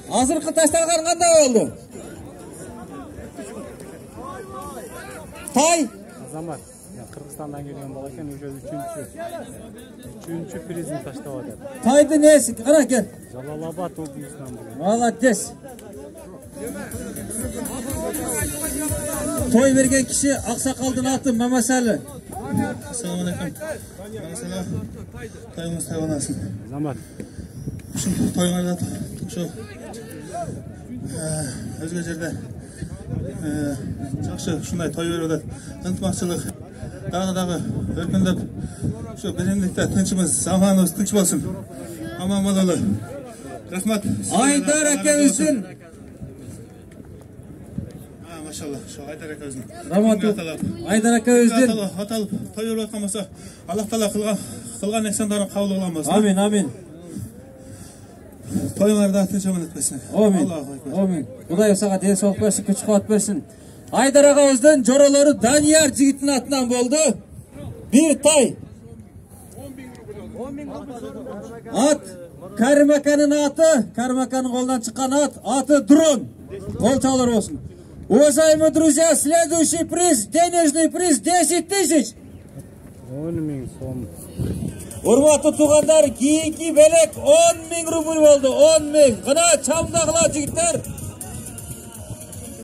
Азыркы ташталган кандай болду? Тай? Азамат. Кыргызстандан келген бала экен, уже 3-чү призин таштап атат. Тайды несі? Кара кел. Жалалабад облусунан келген. Молодец. Той берген киши Аксакалдын аты Мамасалы. Assalamu alaikum. Mesela toyumuz hayvanasın. Азамат. Şu toylarda şu özgür yerde жақсы şunday toy berdi. Ынтымақчылық дагы өркүндөп şu биримдикте тынчыбыз, заманыбыз тынч болсун. Аман бололу. Рахмат. Айдар акебиздин Maşallah şu Ayдар akabыздын. Айдар акебиздин Аталып той берип аткан болсо, Аллах Таала кылган ихсандарын кабыл кылган болсун. Амин, амин. Toylarda tынч аман этпесин. Амин. Амин. Кудай сага ден соолук берсин, күч кубат берсин. Айдар агабыздын жоролору Данияр жигиттин атынан болду. Bir tay. At Karim Akan'ın atı, Karim Akan'ın kolundan çıkan atı drone. Кол çalır olsun. Уважаемые друзья, следующий приз, денежный приз 10 тысяч. 10.000 сом. Урматтуу туугандар, кийинки белек 10.000 рубль болду, 10.000. Кына чамдагыла жигиттер.